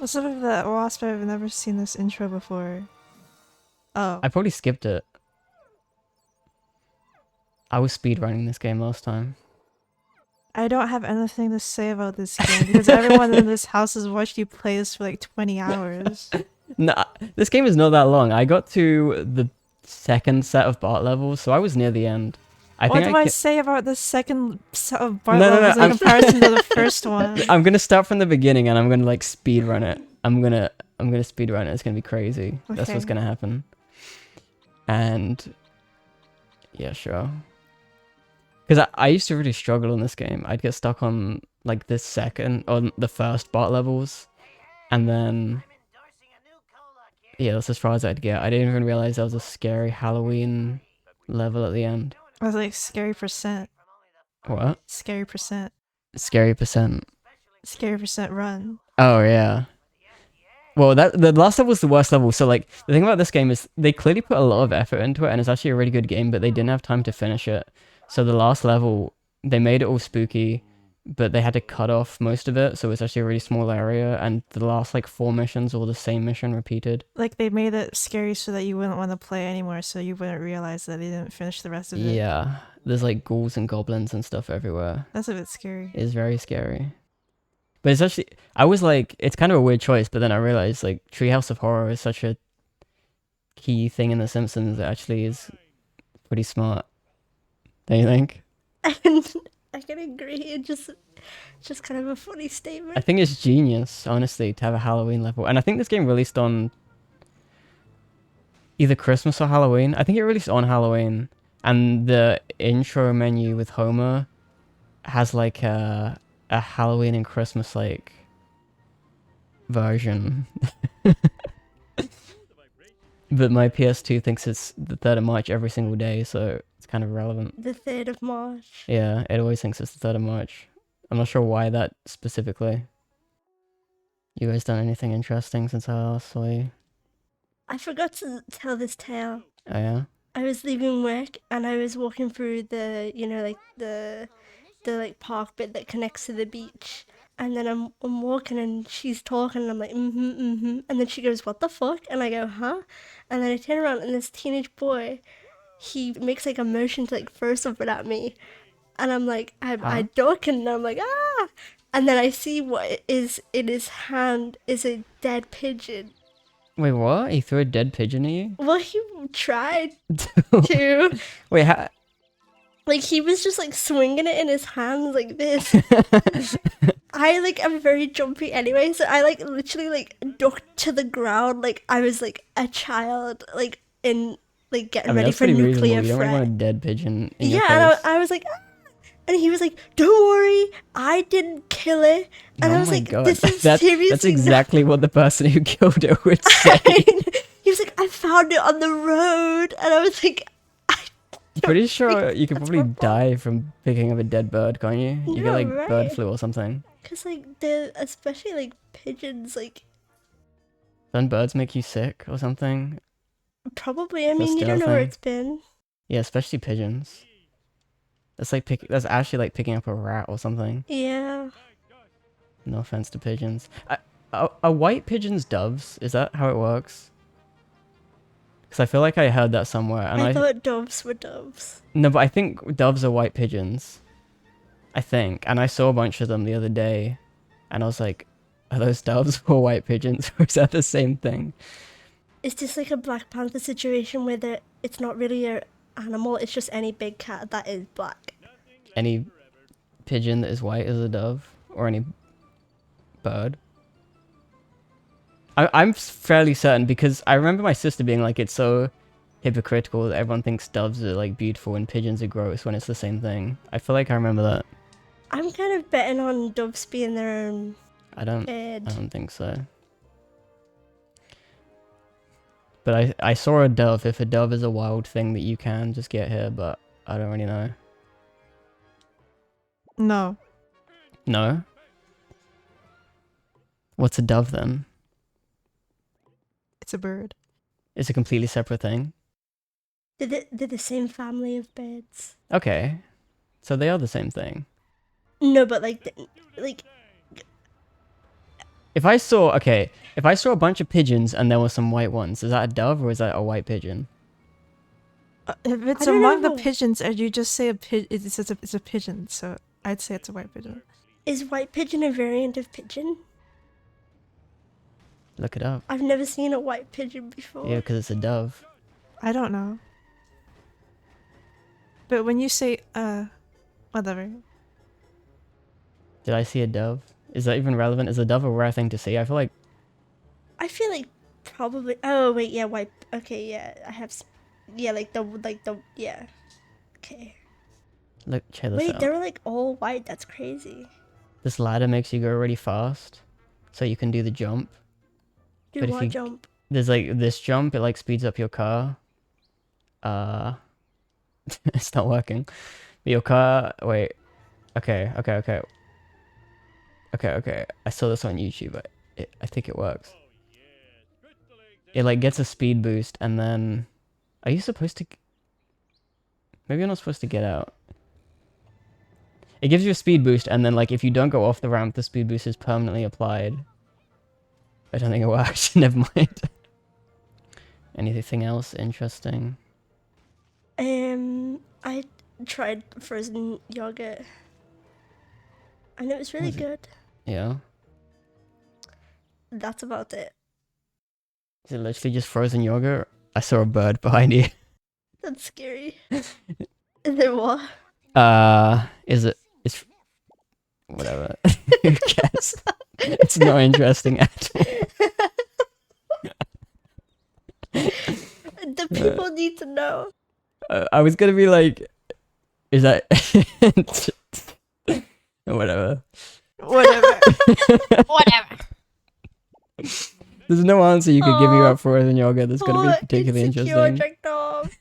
What's up with that wasp? I've never seen this intro before. Oh. I probably skipped it. I was speedrunning this game last time. I don't have anything to say about this game because everyone in this house has watched you play this for like 20 hours. No, this game is not that long. I got to the second set of Bart levels, so I was near the end. What do I say about the second set of Bart No, levels in comparison to the first one? I'm gonna start from the beginning and I'm gonna like speedrun it. I'm gonna speedrun it. It's gonna be crazy. Okay. That's what's gonna happen. And yeah, sure. Because I used to really struggle in this game. I'd get stuck on like the first Bart levels, and then yeah, that's as far as I'd get. I didn't even realize there was a scary Halloween level at the end. I was like, scary percent. What? Scary percent. Scary percent. Scary percent run. Oh yeah. Well, the last level was the worst level. So like the thing about this game is they clearly put a lot of effort into it, and it's actually a really good game, but they didn't have time to finish it. So the last level, they made it all spooky, but they had to cut off most of it, so it's actually a really small area, and the last like 4 missions all the same mission repeated. Like they made it scary so that you wouldn't want to play anymore, so you wouldn't realize that they didn't finish the rest of it. Yeah, there's like ghouls and goblins and stuff everywhere. That's a bit scary. It's very scary. But it's actually, I was like, it's kind of a weird choice, but then I realized like Treehouse of Horror is such a key thing in The Simpsons that actually is pretty smart. Don't you think? I can agree. It's just kind of a funny statement. I think it's genius, honestly, to have a Halloween level. And I think this game released on either Christmas or Halloween. I think it released on Halloween. And the intro menu with Homer has like a Halloween and Christmas like version. But my PS2 thinks it's the 3rd of March every single day, so it's kind of relevant. The 3rd of March. Yeah, it always thinks it's the 3rd of March. I'm not sure why that specifically. You guys done anything interesting since I last saw you? I forgot to tell this tale. Oh yeah? I was leaving work and I was walking through the, like the like park bit that connects to the beach. And then I'm walking and she's talking and I'm like, and then she goes, what the fuck? And I go, huh? And then I turn around and this teenage boy, he makes like a motion to like throw something at me. And I'm like, I duck and I'm like, ah! And then I see what is in his hand is a dead pigeon. Wait, what? He threw a dead pigeon at you? Well, he tried to. Wait, how? Like, he was just like swinging it in his hands like this. I like am very jumpy anyway, so I like literally like ducked to the ground like I was like a child, like in like getting ready for nuclear threat. You don't really want a dead pigeon in your and face. I was like, ah! And he was like, "Don't worry, I didn't kill it." And I was like, God. "This is seriously." That's exactly what the person who killed it would say. He was like, "I found it on the road," and I was like, I'm pretty sure you could probably die from picking up a dead bird, can't you? You get like bird flu or something. Cause like especially like pigeons, like. Don't birds make you sick or something? Probably. I mean, you don't know where it's been. Yeah, especially pigeons. That's like that's actually like picking up a rat or something. Yeah. No offense to pigeons. Are white pigeons doves? Is that how it works? Because I feel like I heard that somewhere. And I thought doves were doves. No, but I think doves are white pigeons. I think. And I saw a bunch of them the other day. And I was like, are those doves or white pigeons? Or is that the same thing? It's just like a Black Panther situation where it's not really an animal. It's just any big cat that is black. Any pigeon that is white is a dove? Or any bird? I'm fairly certain because I remember my sister being like, it's so hypocritical that everyone thinks doves are like beautiful and pigeons are gross when it's the same thing. I feel like I remember that. I'm kind of betting on doves being their own bird. I don't think so. But I saw a dove. If a dove is a wild thing that you can just get here, but I don't really know. No. No? What's a dove then? It's a bird. It's a completely separate thing? They're the same family of birds. Okay. So they are the same thing. No, but like If I saw a bunch of pigeons and there were some white ones, is that a dove or is that a white pigeon? If it's I don't know among the if a- pigeons, and you just say it's a pigeon, so I'd say it's a white pigeon. Is white pigeon a variant of pigeon? Look it up. I've never seen a white pigeon before. Yeah, because it's a dove. I don't know. But when you say whatever. Did I see a dove? Is that even relevant? Is a dove a rare thing to see? I feel like I feel like probably. Oh wait, yeah, white. Okay, yeah, I have. Yeah, like the yeah. Okay. look check this Wait, out. they're like all white. That's crazy. This ladder makes you go really fast, so you can do the jump. Do But if what you- jump? There's like this jump, it like speeds up your car. It's not working. But your car, wait. Okay. I saw this on YouTube. I think it works. It like gets a speed boost and then, are you supposed to? Maybe you're not supposed to get out. It gives you a speed boost and then like if you don't go off the ramp, the speed boost is permanently applied. I don't think it works. Never mind. Anything else interesting? I tried frozen yogurt, and it was really Was it- good. Yeah. That's about it. Is it literally just frozen yogurt? I saw a bird behind you. That's scary. Is there what? Is it? It's whatever. Who cares? It's not interesting at all. The people need to know. I was gonna be like, is that? Whatever. Whatever. Whatever. There's no answer you could give me Aw. about frozen yogurt that's gonna be particularly insecure, interesting. Jack Dog.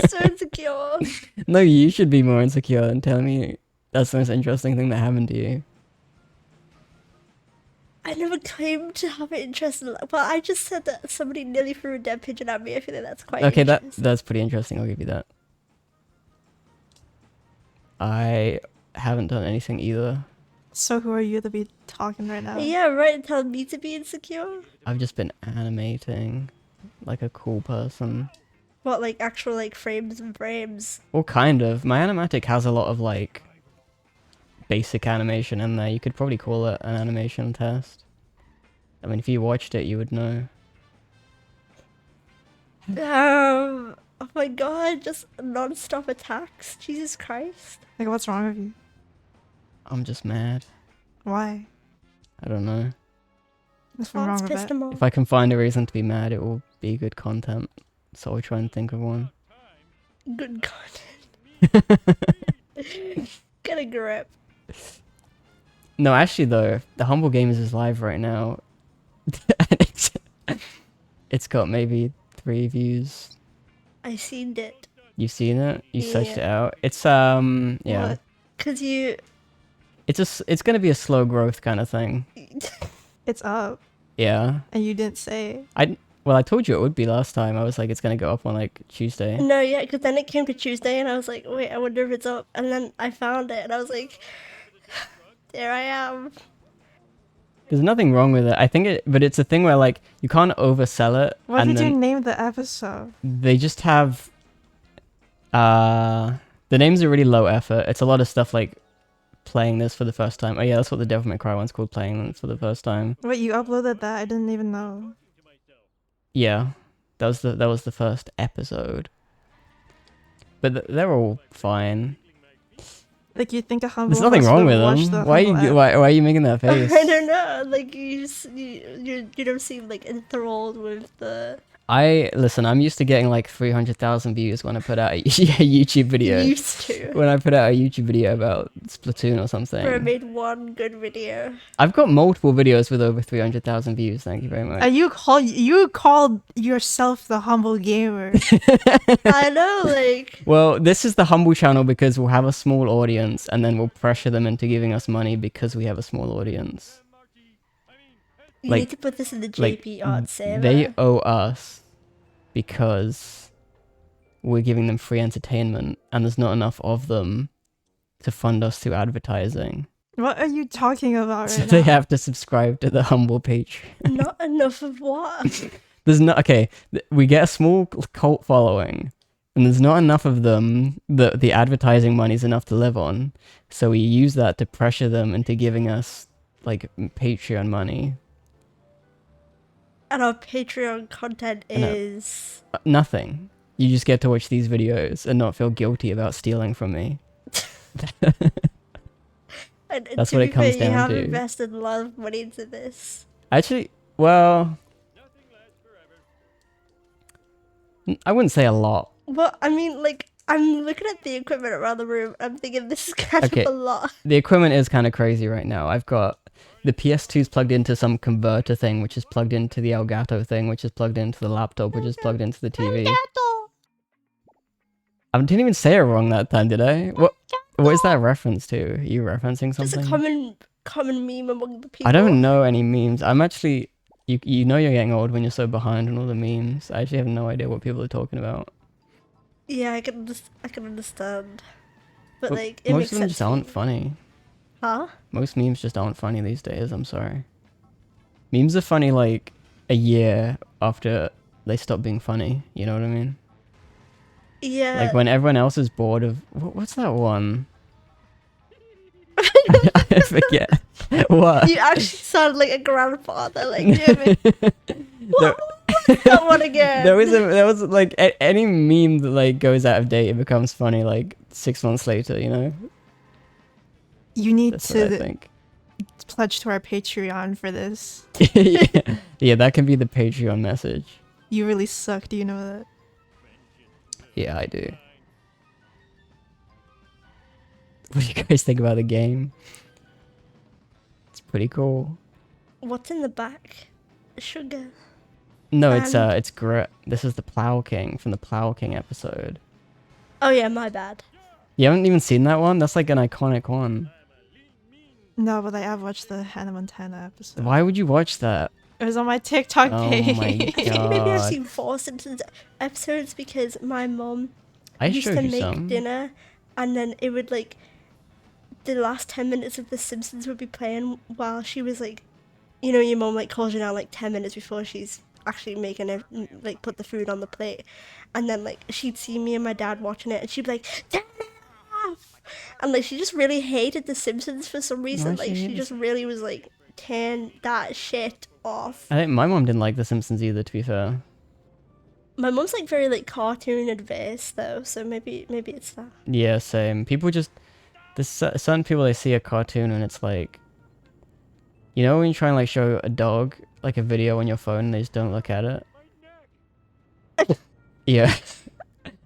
So insecure. No, you should be more insecure and tell me that's the most interesting thing that happened to you. I never claimed to have an interest in that. Well, I just said that somebody nearly threw a dead pigeon at me. I feel like that's quite Okay, interesting. that's pretty interesting. I'll give you that. I haven't done anything either. So who are you to be talking right now? Yeah, right. Tell me to be insecure. I've just been animating like a cool person. What, like actual like frames and frames? Well, kind of. My animatic has a lot of like basic animation in there. You could probably call it an animation test. I mean, if you watched it, you would know. Oh my god, just non-stop attacks. Jesus Christ. Like, what's wrong with you? I'm just mad. Why? I don't know. What's wrong What's with pissed that? him off? If I can find a reason to be mad, it will be good content. So I'll try and think of one. Good content. Get a grip. No, actually though, the Humble Games is live right now. It's got maybe 3 views. I seen it. You've seen it? You searched it Yeah. out? It's yeah. What? Cause you. It's gonna be a slow growth kind of thing. It's up, Yeah. and you didn't say. Well, I told you it would be last time. I was like, it's gonna go up on like Tuesday. No, yeah, because then it came to Tuesday, and I was like, wait, I wonder if it's up. And then I found it, and I was like, there I am. There's nothing wrong with it. I think but it's a thing where like you can't oversell it. What and did you then name the episode? they just have the names are really low effort. It's a lot of stuff like playing this for the first time. Oh yeah, that's what the Devil May Cry one's called, playing this for the first time. Wait, you uploaded that? I didn't even know. Yeah, that was the first episode. But they're all fine. Like, you think a humble There's nothing host wrong would with watch them. the Why Humble app? why are you making that face? I don't know. Like you don't seem like enthralled with the Listen, I'm used to getting like 300,000 views when I put out a YouTube video. used to. When I put out a YouTube video about Splatoon or something. Bro, I made one good video. I've got multiple videos with over 300,000 views. Thank you very much. And you called yourself the humble gamer. I know, like Well, this is the Humble channel because we'll have a small audience and then we'll pressure them into giving us money because we have a small audience. you Like- need to put this in the like, JP art server. They owe us because we're giving them free entertainment and there's not enough of them to fund us through advertising. What are you talking about So right they now? have to subscribe to the humble Patreon. Not enough of what? There's not okay. We get a small cult following, and there's not enough of them. The advertising money's enough to live on, so we use that to pressure them into giving us like Patreon money. And our Patreon content is... Nothing. You just get to watch these videos and not feel guilty about stealing from me. And That's to what be it comes fair, you down have to. invested a lot of money into this. Actually, well, I wouldn't say a lot. Well, I mean, like, I'm looking at the equipment around the room. I'm thinking this is kind Okay. of a lot. The equipment is kind of crazy right now. I've got the PS2's plugged into some converter thing, which is plugged into the Elgato thing, which is plugged into the laptop, which is plugged into the TV. I didn't even say it wrong that time, did I? What is that a reference to? Are you referencing It's something? a common meme among the people. I don't know any memes. I'm actually... You know you're getting old when you're so behind on all the memes. I actually have no idea what people are talking about. Yeah, I can understand. But, Well, like, it most makes of them sense. just aren't funny. Huh? Most memes just aren't funny these days, I'm sorry. Memes are funny like a year after they stop being funny, you know what I mean? Yeah. Like when everyone else is bored of... What's that one? I forget. What? You actually sound like a grandfather. Like, Jimmy. There- What's that one again? there was like any meme that like goes out of date, it becomes funny like 6 months later, you know? You need That's what I to think. pledge to our Patreon for this. Yeah, that can be the Patreon message. You really suck. Do you know that? Yeah, I do. What do you guys think about the game? It's pretty cool. What's in the back? Sugar. No, And- it's Grit. This is the Plow King from the Plow King episode. Oh yeah, my bad. You haven't even seen that one? That's like an iconic one. No, but I have watched the Hannah Montana episode. Why would you watch that? It was on my TikTok Oh page. my I think maybe I've God. seen 4 Simpsons episodes because my mum I used showed to you make some. dinner, and then it would like the last 10 minutes of The Simpsons would be playing while she was like, you know, your mum like calls you down like 10 minutes before she's actually making it, like put the food on the plate, and then like she'd see me and my dad watching it, and she'd be like, "Turn it off!" And like she just really hated The Simpsons for some reason. Why Like she she hate just really was like, turn that shit off. I think my mom didn't like The Simpsons either, to be fair. My mum's like very like cartoon adverse though, so maybe it's that. Yeah, same. People just... There's certain people, they see a cartoon and it's like... You know when you try and like show a dog like a video on your phone and they just don't look at it? Yeah.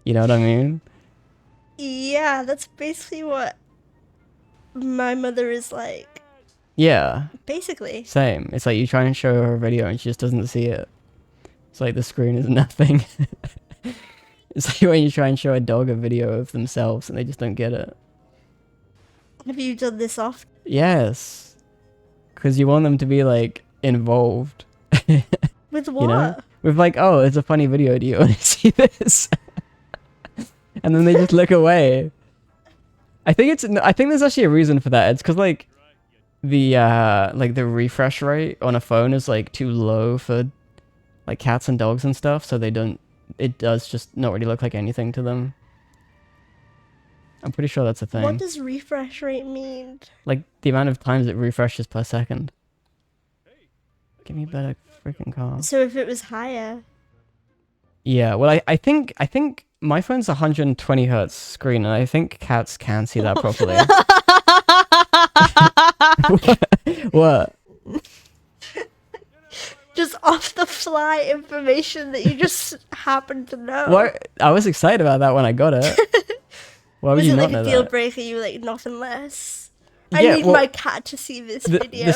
You know what I mean? Yeah, that's basically what my mother is like. Yeah, Basically. same. It's like you try and show her a video and she just doesn't see it. It's like the screen is nothing. It's like when you try and show a dog a video of themselves and they just don't get it. Have you done this often? Yes. Because you want them to be like involved. With what? You know? With like, oh, it's a funny video. Do you want to see this? And then they just look away. I think there's actually a reason for that. It's because like the refresh rate on a phone is like too low for like cats and dogs and stuff, so it does just not really look like anything to them. I'm pretty sure that's a thing. What does refresh rate mean? Like the amount of times it refreshes per second. Give me a better freaking car. So if it was higher. Yeah, well, I think my phone's 120 hertz screen, and I think cats can see that properly. What? Just off the fly information that you just happen to know. What? I was excited about that when I got it. Why would Was you it not like know a deal that? breaker? You were like nothing less. I Yeah, need well, my cat to see this video.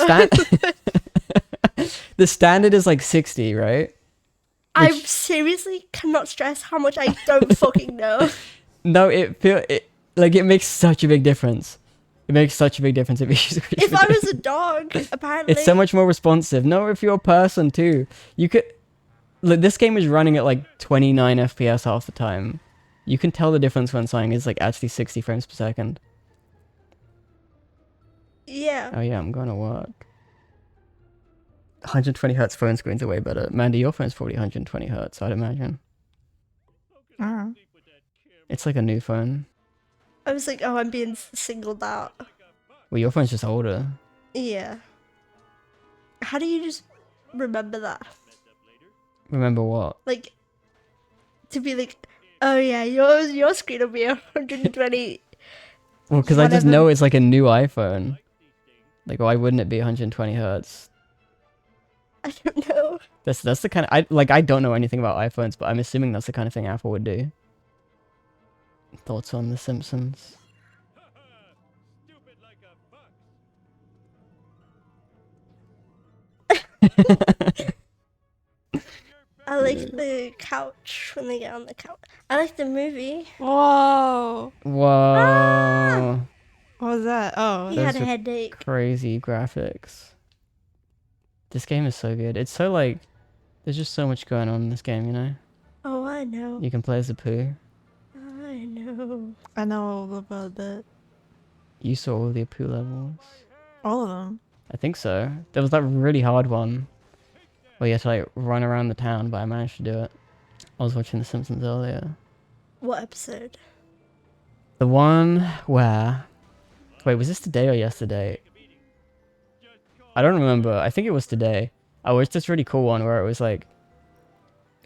The standard is like 60, right? I which- seriously cannot stress how much I don't fucking know. No, it makes such a big difference. It makes such a big difference if you If I was a dog, apparently. It's so much more responsive. No, if you're a person too, you could. Like, this game is running at like 29 FPS half the time. You can tell the difference when something is like actually 60 frames per second. Yeah. Oh yeah, I'm going to work. 120 hertz phone screens are way better. Mandy, your phone's probably 120 hertz, I'd imagine. Uh, It's like a new phone. I was like, oh, I'm being singled out. Well, your phone's just older. Yeah. How do you just remember that? Remember what? Like, to be like, oh yeah, your screen will be 120. Well, because I just Whatever. know it's like a new iPhone. Like, why wouldn't it be 120 hertz? I don't know. That's the kind of I don't know anything about iPhones, but I'm assuming that's the kind of thing Apple would do. Thoughts on The Simpsons? I like the couch when they get on the couch. I like the movie. whoa! Whoa! What was that? Oh, He Those had a are headache. Crazy graphics. This game is so good. It's so like, there's just so much going on in this game, you know? Oh, I know. You can play as a poo. I know. I know all about that. You saw all the Apu levels. All of them. I think so. There was that really hard one where you had to like run around the town, but I managed to do it. I was watching The Simpsons earlier. What episode? The one where... Wait, was this today or yesterday? I don't remember. I think it was today. Oh, it's this really cool one where it was like...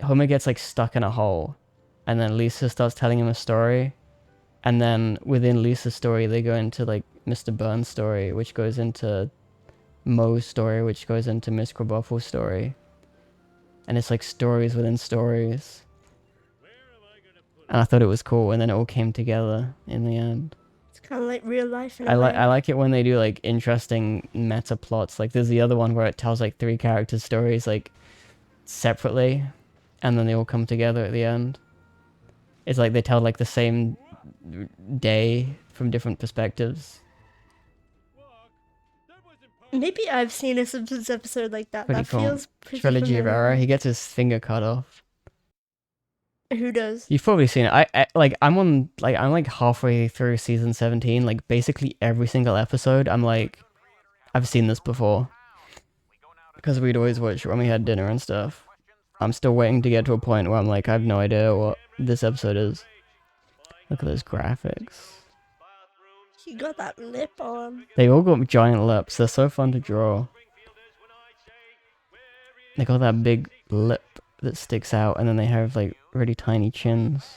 Homer gets like stuck in a hole. And then Lisa starts telling him a story. And then within Lisa's story, they go into like Mr. Burns' story, which goes into Moe's story, which goes into Miss Krabappel's story. And it's like stories within stories. And I thought it was cool, and then it all came together in the end. It's kind of like real life. In a I way. like it when they do like interesting meta plots. Like there's the other one where it tells like 3 characters' stories like separately, and then they all come together at the end. It's like they tell like the same day from different perspectives. Maybe I've seen a Simpsons episode like that. Pretty That cool. feels pretty Trilogy of familiar. Error. He gets his finger cut off. Who does? You've probably seen it. I'm like halfway through season 17. Like basically every single episode, I'm like, I've seen this before. Because we'd always watch when we had dinner and stuff. I'm still waiting to get to a point where I'm like, I have no idea what this episode is. Look at those graphics. He got that lip on. They all got giant lips. They're so fun to draw. They got that big lip that sticks out, and then they have like really tiny chins.